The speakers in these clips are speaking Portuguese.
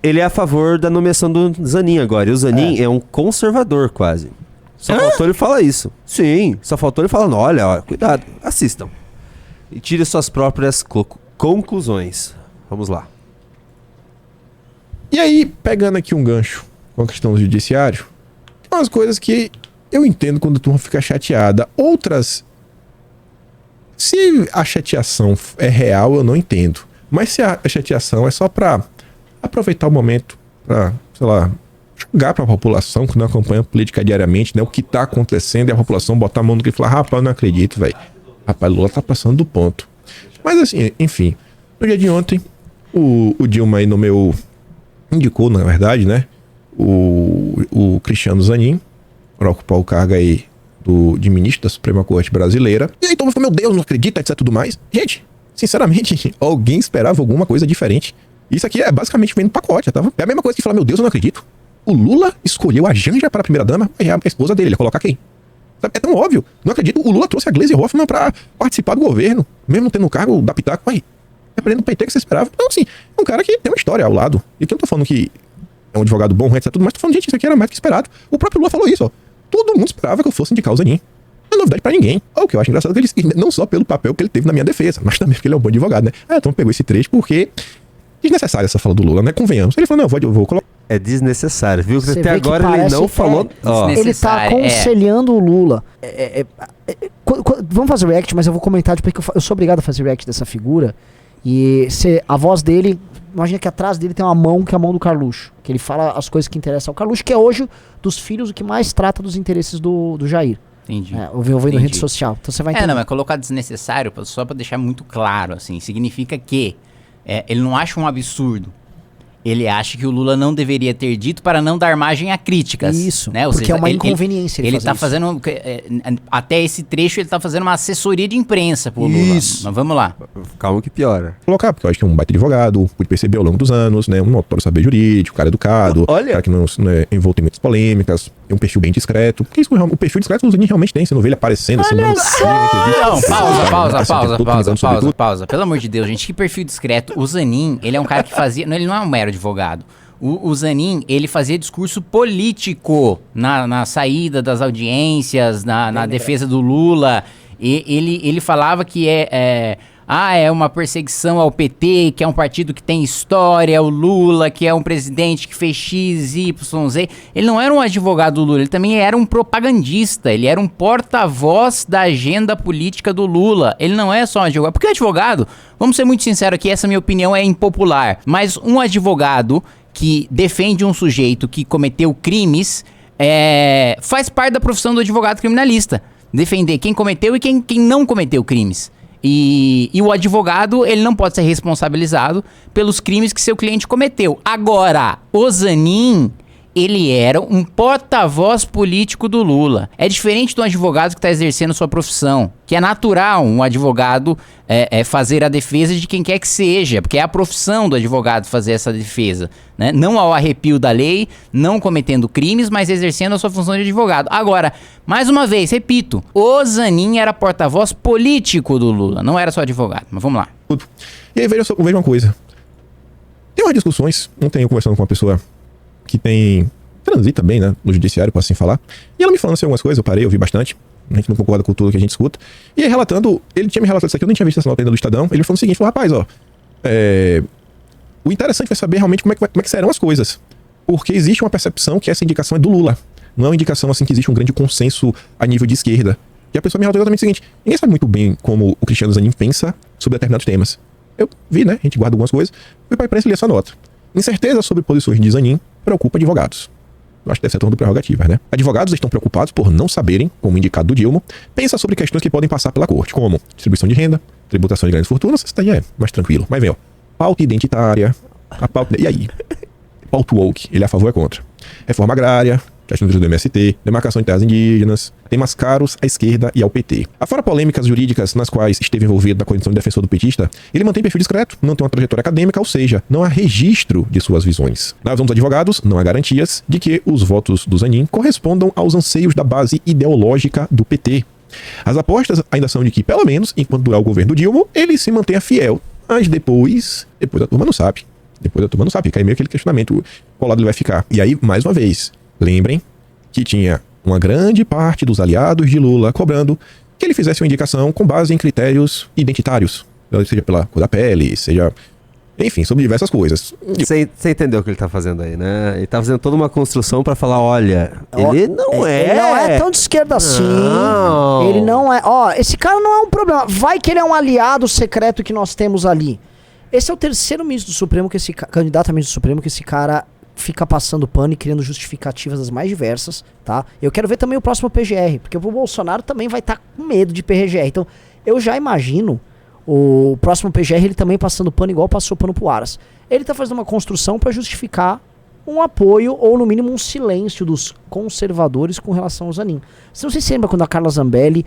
Ele é a favor da nomeação do Zanin agora. E o Zanin é um conservador, quase. Só faltou ele falar isso. Sim, só faltou ele falando, olha, ó, cuidado, assistam. E tire suas próprias conclusões. Vamos lá. E aí, pegando aqui um gancho com a questão do judiciário, tem umas coisas que eu entendo quando a turma fica chateada. Outras, se a chateação é real, eu não entendo. Mas se a chateação é só pra aproveitar o momento, pra, sei lá, jogar pra população que não acompanha a política diariamente, né? O que tá acontecendo e a população botar a mão no que e falar, rapaz, eu não acredito, velho. Rapaz, Lula tá passando do ponto. Mas assim, enfim, no dia de ontem, o Dilma aí indicou, na verdade, né? O Cristiano Zanin para ocupar o cargo aí de ministro da Suprema Corte Brasileira. E aí todo mundo falou, meu Deus, não acredita, etc, tudo mais. Gente, sinceramente, alguém esperava alguma coisa diferente. Isso aqui é basicamente vendo pacote, tá? É a mesma coisa que falar, meu Deus, eu não acredito. O Lula escolheu a Janja para a primeira-dama, e a esposa dele, ele ia colocar quem? É tão óbvio. Não acredito. O Lula trouxe a Gleisi Hoffmann para participar do governo, mesmo tendo o cargo da Pitaco. Aí, dependendo do PT que você esperava. Então, assim, é um cara que tem uma história ao lado. E aqui eu não tô falando que é um advogado bom, etc, tudo, mas tô falando, gente, isso aqui era mais do que esperado. O próprio Lula falou isso, ó. Todo mundo esperava que eu fosse indicar o Zanin. Não é novidade pra ninguém. O que eu acho engraçado é que ele, não só pelo papel que ele teve na minha defesa, mas também porque ele é um bom advogado, né? Então pegou esse trecho porque desnecessária essa fala do Lula, né? Convenhamos. Ele falou, não, eu vou colocar. É desnecessário, viu? Você Até vê que agora ele não falou. Ó, Ele tá aconselhando o Lula. Vamos fazer react, mas eu vou comentar porque eu sou obrigado a fazer react dessa figura. E a voz dele, imagina que atrás dele tem uma mão que é a mão do Carluxo, que ele fala as coisas que interessam ao Carluxo, que é hoje dos filhos o que mais trata dos interesses do Jair. Entendi. Eu vi na rede social. Então você vai entender. Não, mas colocar desnecessário, só pra deixar muito claro, assim, significa que ele não acha um absurdo. Ele acha que o Lula não deveria ter dito para não dar margem a críticas. Isso, né? Ou porque seja, é uma inconveniência ele tá fazendo, até esse trecho, ele tá fazendo uma assessoria de imprensa pro Lula. Isso. Mas vamos lá. calma que piora. Colocar, porque eu acho que é um baita advogado, pude perceber ao longo dos anos, né? Um notório saber jurídico, cara educado, Olha. cara que não é envolto em muitas polêmicas, tem um perfil bem discreto. Porque isso, o perfil discreto o Zanin realmente tem, você não vê ele aparecendo assim, Não, pausa. Pelo amor de Deus, gente, que perfil discreto. O Zanin, ele é um cara que fazia... Ele não é um mero advogado. O Zanin, ele fazia discurso político na saída das audiências, na defesa do Lula. E ele falava que é uma perseguição ao PT, que é um partido que tem história, o Lula, que é um presidente que fez X, Y, Z. Ele não era um advogado do Lula, ele também era um propagandista, ele era um porta-voz da agenda política do Lula. Ele não é só um advogado. Porque o advogado, vamos ser muito sinceros aqui, essa minha opinião é impopular, mas um advogado que defende um sujeito que cometeu crimes faz parte da profissão do advogado criminalista. Defender quem cometeu e quem não cometeu crimes. E o advogado, ele não pode ser responsabilizado pelos crimes que seu cliente cometeu. Agora, o Zanin, ele era um porta-voz político do Lula. É diferente de um advogado que está exercendo sua profissão, que é natural um advogado fazer a defesa de quem quer que seja, porque é a profissão do advogado fazer essa defesa, né? Não ao arrepio da lei, não cometendo crimes, mas exercendo a sua função de advogado. Agora, mais uma vez, repito, o Zanin era porta-voz político do Lula, não era só advogado, mas vamos lá. E aí veja uma coisa. Tem umas discussões, ontem eu conversando com uma pessoa que transita bem, né, no judiciário, posso assim falar. E ela me falando assim algumas coisas, eu parei, eu vi bastante. A gente não concorda com tudo que a gente escuta. E aí ele tinha me relatado isso aqui, eu nem tinha visto essa nota ainda do Estadão. Ele falou o seguinte, rapaz, o interessante vai saber realmente como é que serão as coisas. Porque existe uma percepção que essa indicação é do Lula. Não é uma indicação assim que existe um grande consenso a nível de esquerda. E a pessoa me relatou exatamente o seguinte, ninguém sabe muito bem como o Cristiano Zanin pensa sobre determinados temas. Eu vi, né, a gente guarda algumas coisas, fui pra imprensa e li essa nota. Incerteza sobre posições de Zanin preocupa advogados. Eu acho que deve ser torno do prerrogativas, né? Advogados estão preocupados por não saberem, como indicado do Dilma, pensa sobre questões que podem passar pela corte, como distribuição de renda, tributação de grandes fortunas, isso daí é mais tranquilo. Mas vem, pauta identitária, e aí? Pauta woke, ele é a favor ou é contra? Reforma agrária, questão do MST, demarcação de terras indígenas, temas caros à esquerda e ao PT. Afora polêmicas jurídicas nas quais esteve envolvido na condição de defensor do petista, ele mantém perfil discreto, não tem uma trajetória acadêmica, ou seja, não há registro de suas visões. Na visão dos advogados, não há garantias de que os votos do Zanin correspondam aos anseios da base ideológica do PT. As apostas ainda são de que, pelo menos, enquanto durar o governo do Dilma, ele se mantenha fiel. Mas depois a turma não sabe. Depois a turma não sabe, fica aí meio aquele questionamento, qual lado ele vai ficar. E aí, mais uma vez, lembrem que tinha uma grande parte dos aliados de Lula cobrando que ele fizesse uma indicação com base em critérios identitários, seja pela cor da pele, seja... Enfim, sobre diversas coisas. Você entendeu o que ele tá fazendo aí, né? Ele tá fazendo toda uma construção pra falar, olha, ele não é... Ele não é tão de esquerda assim. Não. Ele não é... Ó, esse cara não é um problema. Vai que ele é um aliado secreto que nós temos ali. Esse é o terceiro ministro do Supremo, que esse candidato a ministro do Supremo, que esse cara fica passando pano e criando justificativas das mais diversas, tá? Eu quero ver também o próximo PGR, porque o Bolsonaro também vai estar com medo de PGR. Então, eu já imagino o próximo PGR ele também passando pano igual passou pano pro Aras. Ele tá fazendo uma construção para justificar um apoio ou no mínimo um silêncio dos conservadores com relação ao Zanin. Você não sei se lembra quando a Carla Zambelli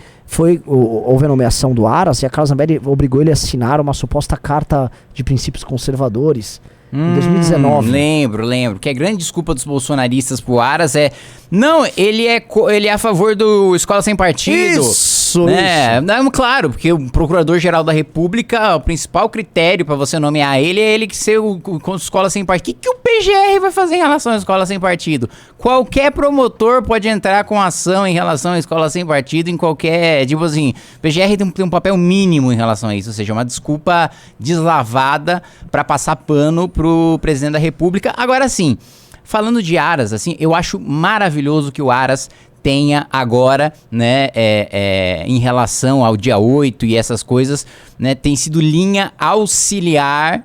houve a nomeação do Aras e a Carla Zambelli obrigou ele a assinar uma suposta carta de princípios conservadores em 2019. Lembro. Que a grande desculpa dos bolsonaristas pro Aras é... Não, ele é a favor do Escola Sem Partido. Isso, né? Não, claro, porque o Procurador-Geral da República, o principal critério pra você nomear ele é ele que ser o Escola Sem Partido. O que o PGR vai fazer em relação à Escola Sem Partido? Qualquer promotor pode entrar com ação em relação à Escola Sem Partido em qualquer... Tipo assim, o PGR tem um papel mínimo em relação a isso, ou seja, uma desculpa deslavada pra passar pano pro presidente da República. Agora sim, falando de Aras, assim, eu acho maravilhoso que o Aras tenha agora, né, em relação ao dia 8 e essas coisas, né, tem sido linha auxiliar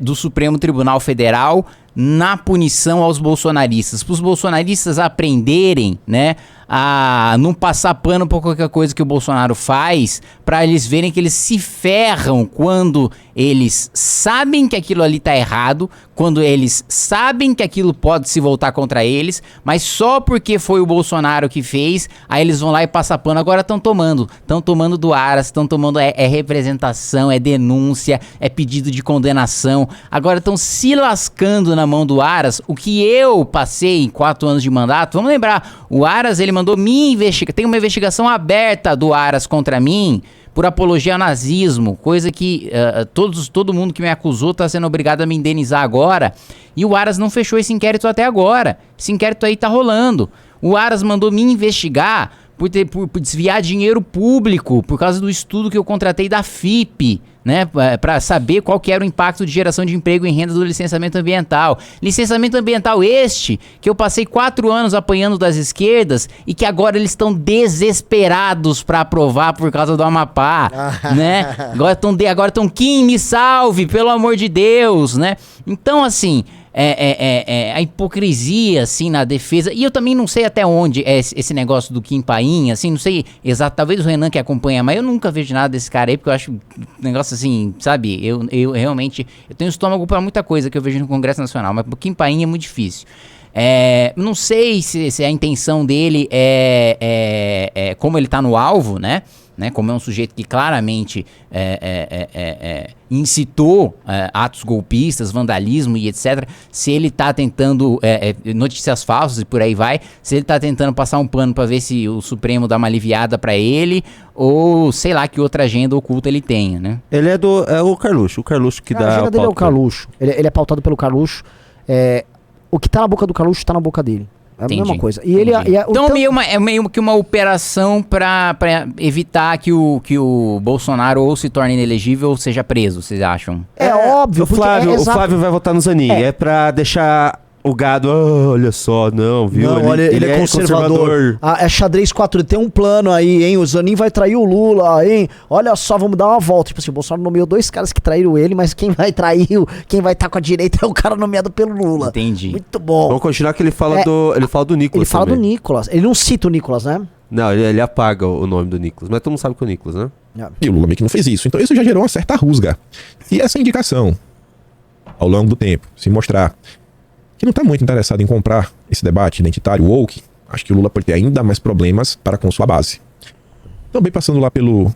do Supremo Tribunal Federal na punição aos bolsonaristas. Para os bolsonaristas aprenderem, né, a não passar pano por qualquer coisa que o Bolsonaro faz, para eles verem que eles se ferram quando eles sabem que aquilo ali tá errado, quando eles sabem que aquilo pode se voltar contra eles, mas só porque foi o Bolsonaro que fez, aí eles vão lá e passam pano. Agora estão tomando do Aras, estão tomando é representação, é denúncia, é pedido de condenação. Agora estão se lascando na mão do Aras, o que eu passei em 4 anos de mandato. Vamos lembrar, o Aras, ele mandou me investigar, tem uma investigação aberta do Aras contra mim, por apologia ao nazismo, coisa que todo mundo que me acusou está sendo obrigado a me indenizar agora, e o Aras não fechou esse inquérito até agora. Esse inquérito aí tá rolando. O Aras mandou me investigar por desviar dinheiro público, por causa do estudo que eu contratei da FIP, né, para saber qual que era o impacto de geração de emprego em renda do licenciamento ambiental. Licenciamento ambiental este, que eu passei 4 anos apanhando das esquerdas e que agora eles estão desesperados para aprovar por causa do Amapá, né? Agora estão, Kim, me salve, pelo amor de Deus, né? Então, assim... a hipocrisia, assim, na defesa. E eu também não sei até onde é esse negócio do Kim Paim, assim, não sei exato. Talvez o Renan que acompanha, mas eu nunca vejo nada desse cara aí, porque eu acho um negócio assim, sabe? Eu realmente... Eu tenho estômago pra muita coisa que eu vejo no Congresso Nacional, mas o Kim Paim é muito difícil. Não sei se a intenção dele como ele tá no alvo, né? Como é um sujeito que claramente incitou atos golpistas, vandalismo e etc. Se ele tá tentando notícias falsas e por aí vai, se ele tá tentando passar um pano pra ver se o Supremo dá uma aliviada pra ele, ou sei lá que outra agenda oculta ele tenha, né? Ele é o Carluxo, que dá a agenda a dele é o pauta. Carluxo. Ele é pautado pelo Carluxo. O que tá na boca do Carluxo tá na boca dele. É a mesma coisa. E ele, então é meio que uma operação pra evitar que o Bolsonaro ou se torne inelegível ou seja preso, vocês acham? É óbvio. O Flávio vai votar no Zanin. É pra deixar o gado, olha só, não, viu? Não, olha, ele é conservador. É xadrez 4, tem um plano aí, hein? O Zanin vai trair o Lula, hein? Olha só, vamos dar uma volta. Tipo assim, o Bolsonaro nomeou 2 caras que traíram ele, mas quem vai trair, quem vai estar com a direita é o cara nomeado pelo Lula. Entendi. Muito bom. Vamos continuar que ele fala do Nicolas. Ele fala também. do Nicolas. Ele não cita o Nicolas, né? Não, ele apaga o nome do Nicolas, mas todo mundo sabe que é o Nicolas, né? E o Lula meio que não fez isso. Então isso já gerou uma certa rusga. E essa indicação, ao longo do tempo, se mostrar que não está muito interessado em comprar esse debate identitário woke, acho que o Lula pode ter ainda mais problemas para com sua base. Também passando lá pelo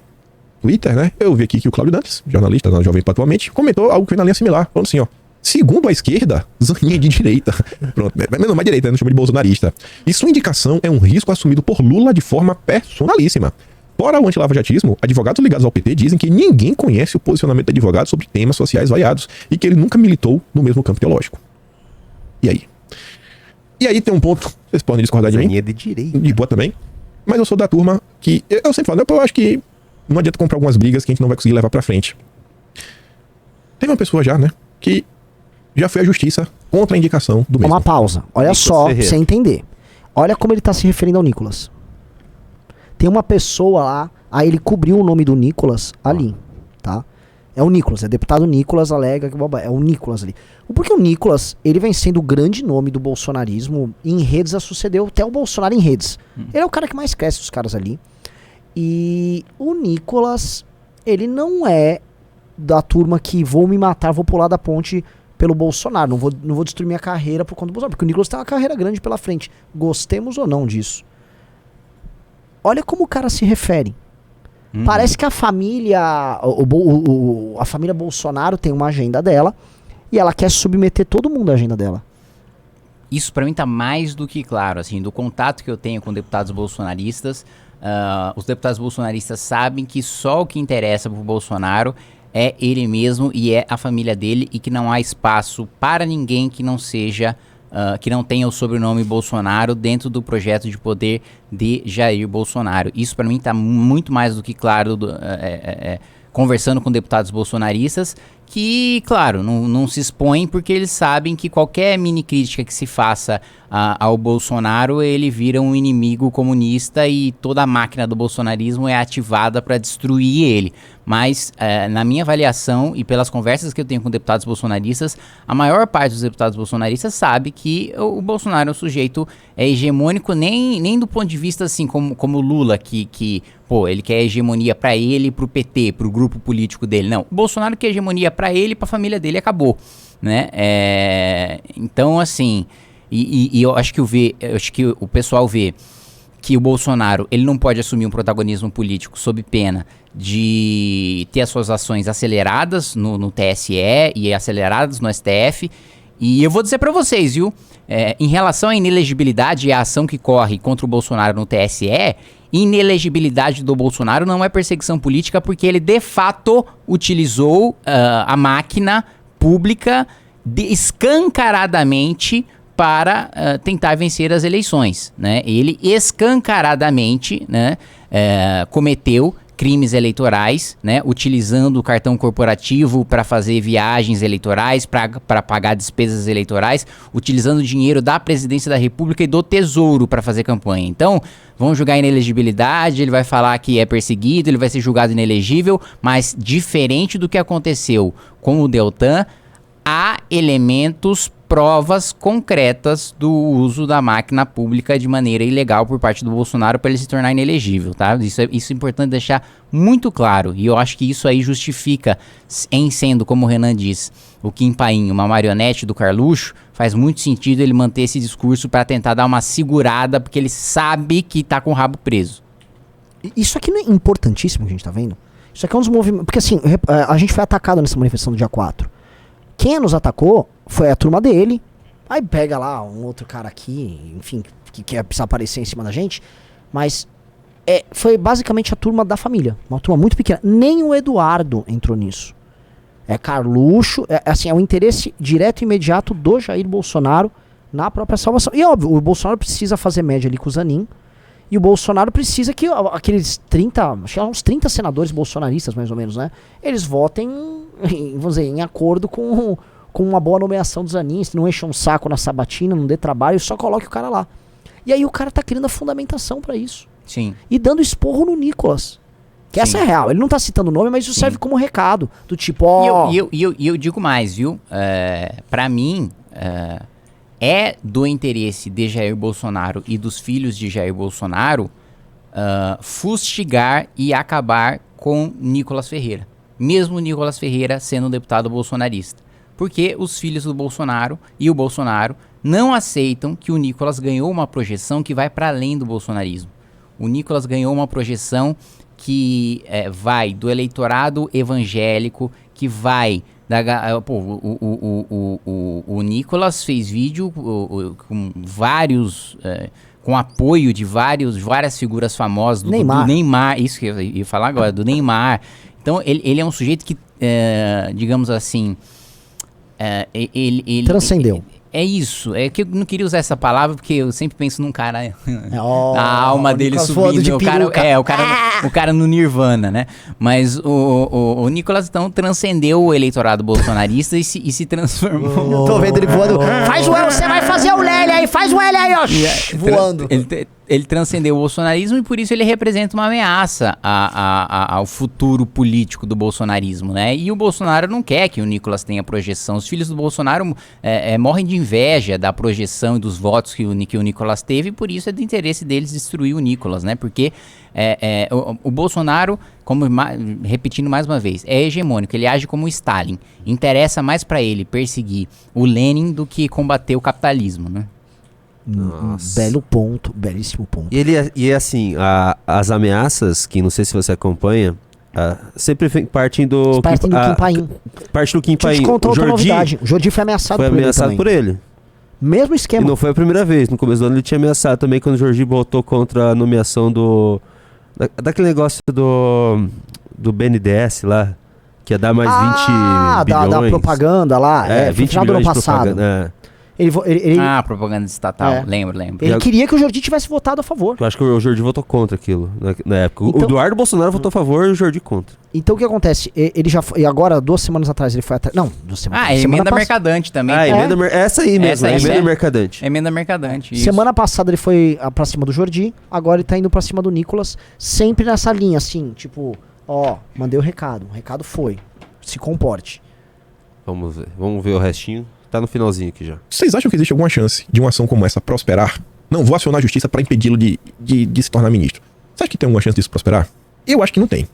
Twitter, né? Eu vi aqui que o Cláudio Dantas, jornalista da Jovem Pan atualmente, comentou algo que foi na linha similar, falando assim, ó: segundo a esquerda, Zanin é de direita. Pronto, mas não é direita, não chama de bolsonarista. E sua indicação é um risco assumido por Lula de forma personalíssima. Fora o antilavajatismo, advogados ligados ao PT dizem que ninguém conhece o posicionamento do advogado sobre temas sociais variados e que ele nunca militou no mesmo campo teológico. E aí? E aí tem um ponto, vocês podem discordar de mim. Zanin é de direita. De boa também. Mas eu sou da turma que... Eu sempre falo, eu acho que não adianta comprar algumas brigas que a gente não vai conseguir levar pra frente. Tem uma pessoa já, né, que já foi à justiça contra a indicação do mesmo. Uma pausa. Olha Nicolas só, pra Ferreira. você entender. Olha como ele tá se referindo ao Nicolas. Tem uma pessoa lá, aí ele cobriu o nome do Nicolas ali, tá? É o Nicolas, é deputado Nicolas, alega que é o Nicolas ali. Porque o Nicolas, ele vem sendo o grande nome do bolsonarismo em redes, a sucedeu até o Bolsonaro em redes. Ele é o cara que mais cresce os caras ali. E o Nicolas, ele não é da turma que vou me matar, vou pular da ponte pelo Bolsonaro, não vou destruir minha carreira por conta do Bolsonaro, porque o Nicolas tem uma carreira grande pela frente, gostemos ou não disso. Olha como o cara se refere. Parece que a família, a família Bolsonaro tem uma agenda dela e ela quer submeter todo mundo à agenda dela. Isso pra mim tá mais do que claro, assim, do contato que eu tenho com deputados bolsonaristas. Os deputados bolsonaristas sabem que só o que interessa pro Bolsonaro é ele mesmo e é a família dele, e que não há espaço para ninguém que não seja, que não tenha o sobrenome Bolsonaro dentro do projeto de poder de Jair Bolsonaro. Isso para mim está muito mais do que claro, conversando com deputados bolsonaristas, que, claro, não se expõem porque eles sabem que qualquer mini crítica que se faça ao Bolsonaro, ele vira um inimigo comunista e toda a máquina do bolsonarismo é ativada para destruir ele. Mas, na minha avaliação e pelas conversas que eu tenho com deputados bolsonaristas, a maior parte dos deputados bolsonaristas sabe que o Bolsonaro é um sujeito hegemônico, nem do ponto de vista assim como o Lula, que pô, ele quer hegemonia para ele, pro PT, pro grupo político dele. Não, o Bolsonaro quer hegemonia para ele, pra família dele, acabou, né? Então, assim, e eu acho que o pessoal vê que o Bolsonaro, ele não pode assumir um protagonismo político sob pena de ter as suas ações aceleradas no TSE e aceleradas no STF. E eu vou dizer pra vocês, viu? Em relação à inelegibilidade e à ação que corre contra o Bolsonaro no TSE, inelegibilidade do Bolsonaro não é perseguição política, porque ele de fato utilizou a máquina pública escancaradamente para tentar vencer as eleições, né? Ele escancaradamente, né, cometeu crimes eleitorais, né, utilizando o cartão corporativo para fazer viagens eleitorais, para pagar despesas eleitorais, utilizando o dinheiro da Presidência da República e do Tesouro para fazer campanha. Então, vão julgar inelegibilidade, ele vai falar que é perseguido, ele vai ser julgado inelegível, mas diferente do que aconteceu com o Deltan, há elementos, provas concretas do uso da máquina pública de maneira ilegal por parte do Bolsonaro para ele se tornar inelegível, tá? Isso é importante deixar muito claro, e eu acho que isso aí justifica, em sendo, como o Renan diz, o Kim Paim, uma marionete do Carluxo, faz muito sentido ele manter esse discurso para tentar dar uma segurada, porque ele sabe que tá com o rabo preso. Isso aqui não é importantíssimo que a gente tá vendo? Isso aqui é um dos movimentos... Porque assim, a gente foi atacado nessa manifestação do dia 4. Quem nos atacou foi a turma dele. Aí pega lá um outro cara aqui, enfim, que quer precisar aparecer em cima da gente. Mas foi basicamente a turma da família. Uma turma muito pequena. Nem o Eduardo entrou nisso. É Carluxo, assim, é um interesse direto e imediato do Jair Bolsonaro na própria salvação. E óbvio, o Bolsonaro precisa fazer média ali com o Zanin. E o Bolsonaro precisa que aqueles 30, acho que uns 30 senadores bolsonaristas, mais ou menos, né? Eles votem, vamos dizer, em acordo com uma boa nomeação do Zanin, se não encher um saco na sabatina, não dê trabalho, só coloque o cara lá. E aí o cara tá criando a fundamentação pra isso. Sim. E dando esporro no Nicolas. Que essa é real. Ele não tá citando o nome, mas isso serve como recado. Do tipo, ó... E eu digo mais, viu? Pra mim... é do interesse de Jair Bolsonaro e dos filhos de Jair Bolsonaro fustigar e acabar com Nicolas Ferreira. Mesmo Nicolas Ferreira sendo um deputado bolsonarista. Porque os filhos do Bolsonaro e o Bolsonaro não aceitam que o Nicolas ganhou uma projeção que vai para além do bolsonarismo. O Nicolas ganhou uma projeção que vai do eleitorado evangélico, que vai... o Nicolas fez vídeo com com apoio de várias figuras famosas, do Neymar, isso que eu ia falar agora, do Neymar. Então, ele é um sujeito que, digamos assim, ele transcendeu. É isso, é que eu não queria usar essa palavra porque eu sempre penso num cara, a alma dele Nicolas voando subindo, de o cara no Nirvana, né? Mas o Nicolas então transcendeu o eleitorado bolsonarista e se transformou. Tô vendo ele voando. Faz o L, você vai fazer o L aí, faz o L aí, ó. Voando. Ele transcendeu o bolsonarismo e por isso ele representa uma ameaça ao futuro político do bolsonarismo, né? E o Bolsonaro não quer que o Nicolas tenha projeção. Os filhos do Bolsonaro morrem de inveja da projeção e dos votos que o Nicolas teve, e por isso é do interesse deles destruir o Nicolas, né? Porque o Bolsonaro, repetindo mais uma vez, é hegemônico, ele age como o Stalin. Interessa mais pra ele perseguir o Lenin do que combater o capitalismo, né? Nossa. Belo ponto, belíssimo ponto. E assim, as ameaças, que não sei se você acompanha, sempre partem do... Partem do Kim Paim. Parte do Kim Deixa eu Paim. te contar outra novidade. O Jordi foi ameaçado foi por ele ameaçado também. por ele. Mesmo E esquema. não foi a primeira vez. No começo do ano ele tinha ameaçado também quando o Jordi votou contra a nomeação daquele negócio do BNDES lá, que ia dar mais 20 bilhões. Da propaganda lá. É, Foi 20 final do ano bilhões de passado. propaganda. Ele Propaganda estatal, É. lembro. Ele queria que o Jordi tivesse votado a favor. Eu acho que o Jordi votou contra aquilo na época. Então- O Eduardo Bolsonaro votou a favor e o Jordi contra. Então o que acontece? Ele já foi, e agora, 2 semanas atrás, ele foi atrás. Não, 2 semanas atrás. Semana emenda pass- mercadante também. Essa aí mesmo, Essa aí, a emenda né? mercadante. Emenda mercadante, isso. Semana passada ele foi pra cima do Jordi, agora ele tá indo pra cima do Nicolas, sempre nessa linha, assim, tipo, mandei o recado foi, se comporte. Vamos ver o restinho. Tá no finalzinho aqui já. Vocês acham que existe alguma chance de uma ação como essa prosperar? Não vou acionar a justiça pra impedi-lo de se tornar ministro. Você acha que tem alguma chance disso prosperar? Eu acho que não tem.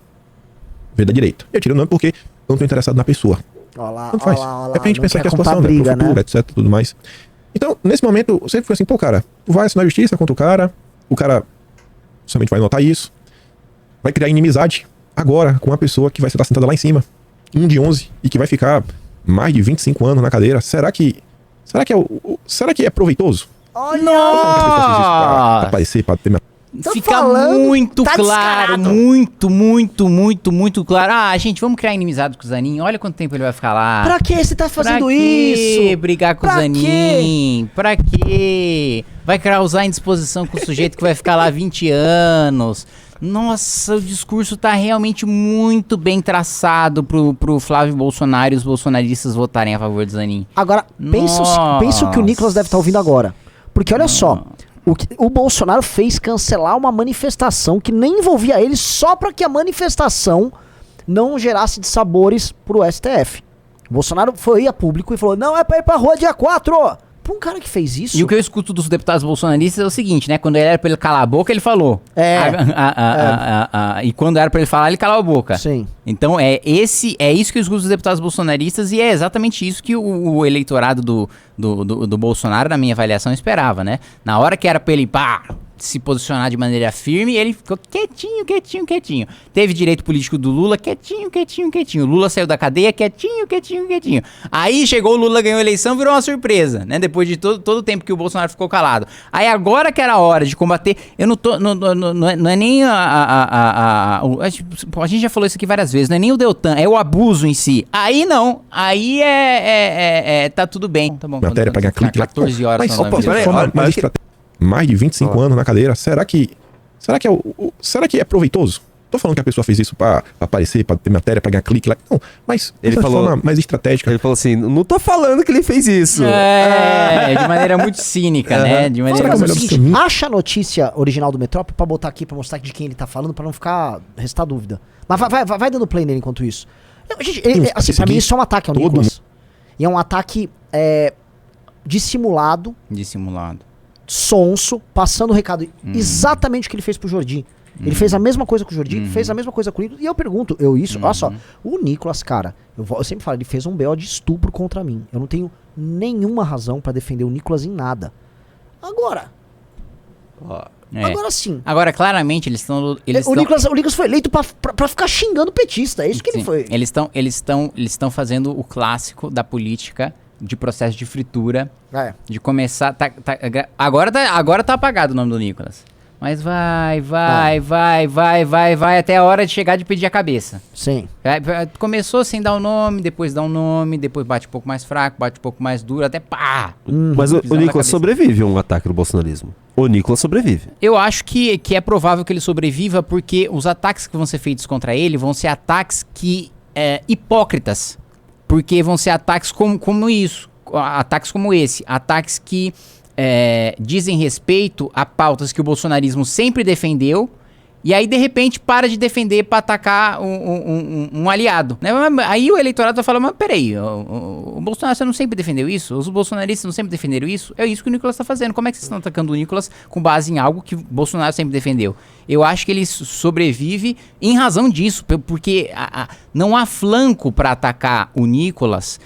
Vê da direita. Eu tiro o nome porque eu não tô interessado na pessoa. Olha lá, Não faz. É pra gente pensar que a situação, briga, pro futuro, etc, tudo mais. Então, nesse momento, você fica assim, pô, cara, tu vai acionar a justiça contra o cara somente vai notar isso, vai criar inimizade agora com a pessoa que vai estar sentada lá em cima, 1 de 11, e que vai ficar mais de 25 anos na cadeira. Será que é proveitoso? Olha! Pra aparecer, pra ter minha... Fica falando, muito tá claro, descarado. muito claro. Gente, vamos criar inimizade com o Zanin. Olha quanto tempo ele vai ficar lá. Pra que você tá fazendo Pra quê isso? brigar com o Pra Zanin? Pra quê? Vai causar indisposição com o sujeito que vai ficar lá 20 anos. Nossa, o discurso tá realmente muito bem traçado pro Flávio Bolsonaro e os bolsonaristas votarem a favor do Zanin. Agora, pensa o que o Nicolas deve estar ouvindo agora. Porque olha só, o Bolsonaro fez cancelar uma manifestação que nem envolvia ele, só pra que a manifestação não gerasse dissabores pro STF. O Bolsonaro foi a público e falou, não é pra ir pra rua dia 4. Pra um cara que fez isso... E o que eu escuto dos deputados bolsonaristas é o seguinte, né? Quando era pra ele calar a boca, ele falou. E quando era pra ele falar, ele calou a boca. Sim. Então é isso que eu escuto dos deputados bolsonaristas e é exatamente isso que o eleitorado do Bolsonaro, na minha avaliação, esperava, né? Na hora que era pra ele, se posicionar de maneira firme, ele ficou quietinho. Teve direito político do Lula, quietinho. O Lula saiu da cadeia, quietinho. Aí chegou o Lula, ganhou a eleição, virou uma surpresa, né? Depois de todo o tempo que o Bolsonaro ficou calado. Aí agora que era a hora de combater, não é nem a gente já falou isso aqui várias vezes, não é nem o Deltan, é o abuso em si. Aí não, aí tá tudo bem. Tá bom. Matéria pra ganhar clique. 14 horas. Mas só mais de 25 anos na cadeira. Será que é proveitoso? Tô falando que a pessoa fez isso pra aparecer, pra ter matéria, pra ganhar clique lá. Não, mas Ele de falou- forma mais estratégica. Ele falou assim, não tô falando que ele fez isso. De maneira muito cínica, né? De Vamos maneira fazer o melhor seguinte, caminho. acha a notícia original do Metrópole pra botar aqui, pra mostrar de quem ele tá falando, pra não ficar restar dúvida. Mas vai dando play nele enquanto isso. Não, gente, assim, pra mim isso é um ataque ao Todo Nicolas. E é um ataque dissimulado, dissimulado. sonso, passando o recado. Exatamente o que ele fez pro Jordi. Ele fez a mesma coisa com o Jordi, fez a mesma coisa com o Nicolas. E eu pergunto, olha só, o Nicolas, cara, eu sempre falo, ele fez um BO de estupro contra mim. Eu não tenho nenhuma razão pra defender o Nicolas em nada. Agora sim. Agora, claramente, eles estão... O Nicolas foi eleito pra ficar xingando o petista. É isso que ele foi. Eles estão fazendo o clássico da política de processo de fritura, É. de começar... Agora tá apagado o nome do Nicolas. Mas vai até a hora de chegar de pedir a cabeça. Sim. Começou sem dar o nome, depois dá um nome, depois bate um pouco mais fraco, bate um pouco mais duro, até pá! Mas o Pisando na Nicolas cabeça. sobrevive a um ataque do bolsonarismo. O Nicolas sobrevive. Eu acho que é provável que ele sobreviva porque os ataques que vão ser feitos contra ele vão ser ataques hipócritas. Porque vão ser ataques como isso. Ataques como esse. Ataques que dizem respeito a pautas que o bolsonarismo sempre defendeu. E aí, de repente, para de defender para atacar um aliado. Né? Aí o eleitorado vai falar, mas peraí, o Bolsonaro, você não sempre defendeu isso? Os bolsonaristas não sempre defenderam isso? É isso que o Nicolas está fazendo. Como é que vocês estão atacando o Nicolas com base em algo que o Bolsonaro sempre defendeu? Eu acho que ele sobrevive em razão disso, porque não há flanco para atacar o Nicolas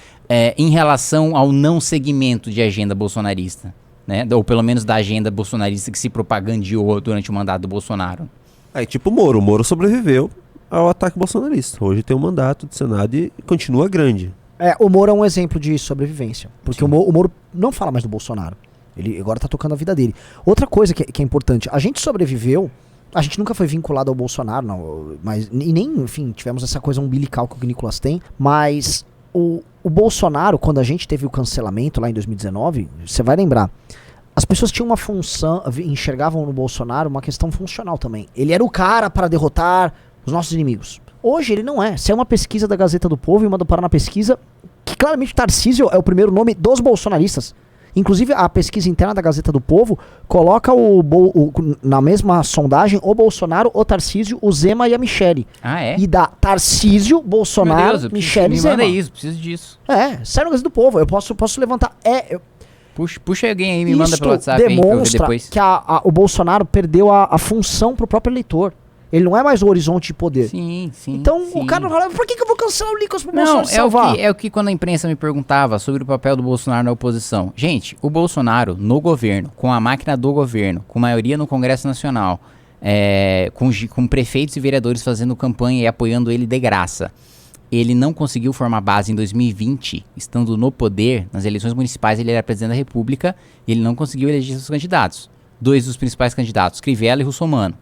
em relação ao não segmento de agenda bolsonarista. Né? Ou pelo menos da agenda bolsonarista que se propagandeou durante o mandato do Bolsonaro. Aí, tipo o Moro sobreviveu ao ataque bolsonarista. Hoje tem um mandato do Senado e continua grande. O Moro é um exemplo de sobrevivência. Porque o Moro não fala mais do Bolsonaro. Ele agora tá tocando a vida dele. Outra coisa que é importante, a gente sobreviveu, a gente nunca foi vinculado ao Bolsonaro, não, mas, e nem, enfim, tivemos essa coisa umbilical que o Nicolas tem, mas o Bolsonaro, quando a gente teve o cancelamento lá em 2019, você vai lembrar, as pessoas tinham uma função, enxergavam no Bolsonaro uma questão funcional também. Ele era o cara para derrotar os nossos inimigos. Hoje ele não é. Se é uma pesquisa da Gazeta do Povo e uma do Paraná Pesquisa, que claramente Tarcísio é o primeiro nome dos bolsonaristas. Inclusive a pesquisa interna da Gazeta do Povo coloca na mesma sondagem o Bolsonaro, o Tarcísio, o Zema e a Michele. Ah, é? E dá Tarcísio, Bolsonaro, Meu Deus, Michele e me Zema. manda isso, preciso disso. Sai na Gazeta do Povo. Eu posso levantar. Puxa alguém aí, me manda pelo WhatsApp aí pra eu ver demonstra depois. que o Bolsonaro perdeu a função pro próprio eleitor. Ele não é mais o horizonte de poder. Sim. Então sim. o cara não fala, por que eu vou cancelar o Nicolas pro Não, Bolsonaro salvar? é o que quando a imprensa me perguntava sobre o papel do Bolsonaro na oposição. Gente, o Bolsonaro no governo, com a máquina do governo, com maioria no Congresso Nacional, com prefeitos e vereadores fazendo campanha e apoiando ele de graça, ele não conseguiu formar base em 2020, estando no poder, nas eleições municipais ele era presidente da República e ele não conseguiu eleger seus candidatos. 2 dos principais candidatos, Crivella e Russomano.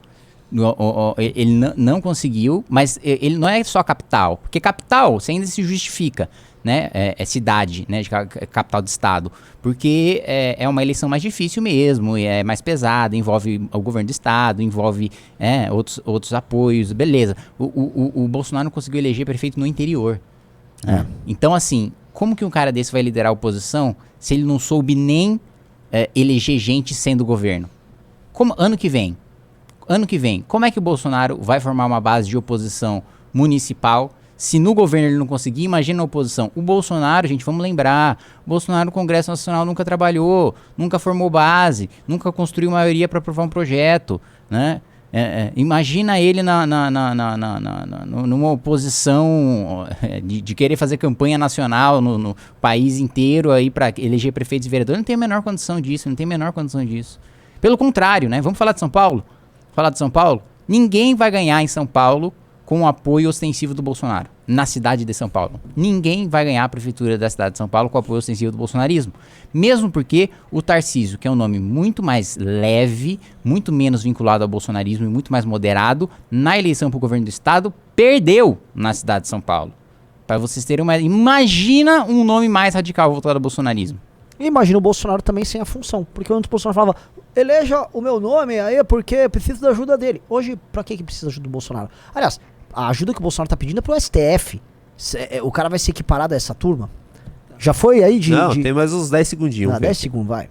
Ele não conseguiu, mas ele não é só capital, porque capital você ainda se justifica, né? É cidade, né? Capital de estado, porque é uma eleição mais difícil mesmo, e é mais pesada, envolve o governo do estado, envolve outros apoios, beleza. O Bolsonaro não conseguiu eleger prefeito no interior. Então, assim, como que um cara desse vai liderar a oposição se ele não soube nem eleger gente sendo governo? Ano que vem, como é que o Bolsonaro vai formar uma base de oposição municipal se no governo ele não conseguir? Imagina a oposição. O Bolsonaro, gente, vamos lembrar, o Bolsonaro no Congresso Nacional nunca trabalhou, nunca formou base, nunca construiu maioria para aprovar um projeto, né? Imagina ele numa oposição de querer fazer campanha nacional no país inteiro aí para eleger prefeitos e vereadores. Não tem a menor condição disso, Pelo contrário, né? Vamos falar de São Paulo? Ninguém vai ganhar em São Paulo com o apoio ostensivo do Bolsonaro, na cidade de São Paulo. Ninguém vai ganhar a prefeitura da cidade de São Paulo com o apoio ostensivo do bolsonarismo. Mesmo porque o Tarcísio, que é um nome muito mais leve, muito menos vinculado ao bolsonarismo e muito mais moderado, na eleição para o governo do estado, perdeu na cidade de São Paulo. Para vocês terem uma... Imagina um nome mais radical voltado ao bolsonarismo. Imagina o Bolsonaro também sem a função. Porque antes o Bolsonaro falava, eleja o meu nome aí porque eu preciso da ajuda dele. Hoje, pra que precisa da ajuda do Bolsonaro? Aliás, a ajuda que o Bolsonaro tá pedindo é pro STF. O cara vai se equiparar a essa turma? Já foi aí de... Não, tem mais uns 10 segundinhos. 10 segundos, vai.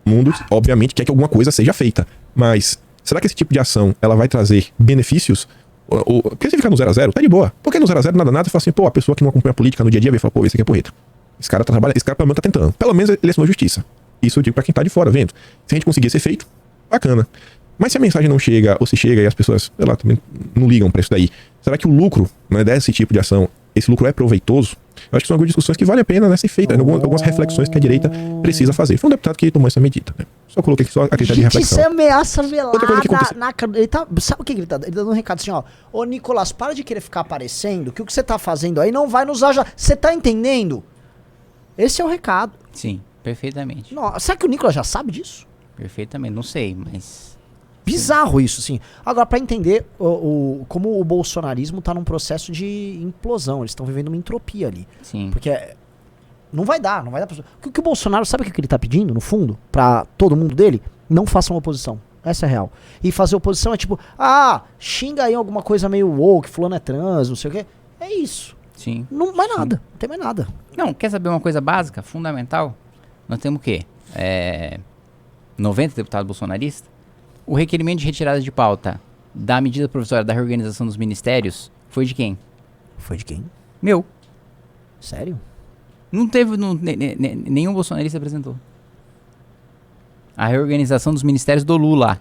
O mundo, obviamente, quer que alguma coisa seja feita. Mas será que esse tipo de ação ela vai trazer benefícios? Porque se ficar no 0 a 0, tá de boa. Porque no 0 a 0 nada, você fala assim, a pessoa que não acompanha a política no dia a dia vai falar, esse aqui é porreta. Esse cara tá trabalhando, esse cara pelo menos tá tentando. Pelo menos ele assinou a justiça. Isso eu digo pra quem tá de fora vendo. Se a gente conseguir esse efeito, bacana. Mas se a mensagem não chega, ou se chega e as pessoas, sei lá, também não ligam pra isso daí, será que o lucro, né, desse tipo de ação, esse lucro é proveitoso? Eu acho que são algumas discussões que vale a pena ser feitas, algumas reflexões que a direita precisa fazer. Foi um deputado que tomou essa medida, né? Só coloquei aqui só a critério de reflexão. Isso é ameaça velada. Outra coisa que aconteceu... Sabe o que ele tá dando? Ele tá dando um recado assim, ó. Ô Nicolas, para de querer ficar aparecendo, que o que você tá fazendo aí não vai nos ajudar. Você tá entendendo? Esse é o recado. Sim, perfeitamente. Nossa, será que o Nicolas já sabe disso? Perfeitamente, não sei, mas... Bizarro isso, assim. Agora, pra entender como o bolsonarismo tá num processo de implosão. Eles estão vivendo uma entropia ali. Sim. Porque não vai dar. O que o Bolsonaro, sabe o que ele tá pedindo, no fundo? Pra todo mundo dele? Não façam oposição. Essa é a real. E fazer oposição é tipo, xinga aí alguma coisa meio woke, fulano é trans, não sei o quê. É isso. Sim. Não mais nada. Não tem mais nada. Não, quer saber uma coisa básica, fundamental? Nós temos o quê? 90 deputados bolsonaristas? O requerimento de retirada de pauta da medida provisória da reorganização dos ministérios foi de quem? Foi de quem? Meu. Sério? Não teve... nenhum bolsonarista apresentou. A reorganização dos ministérios do Lula.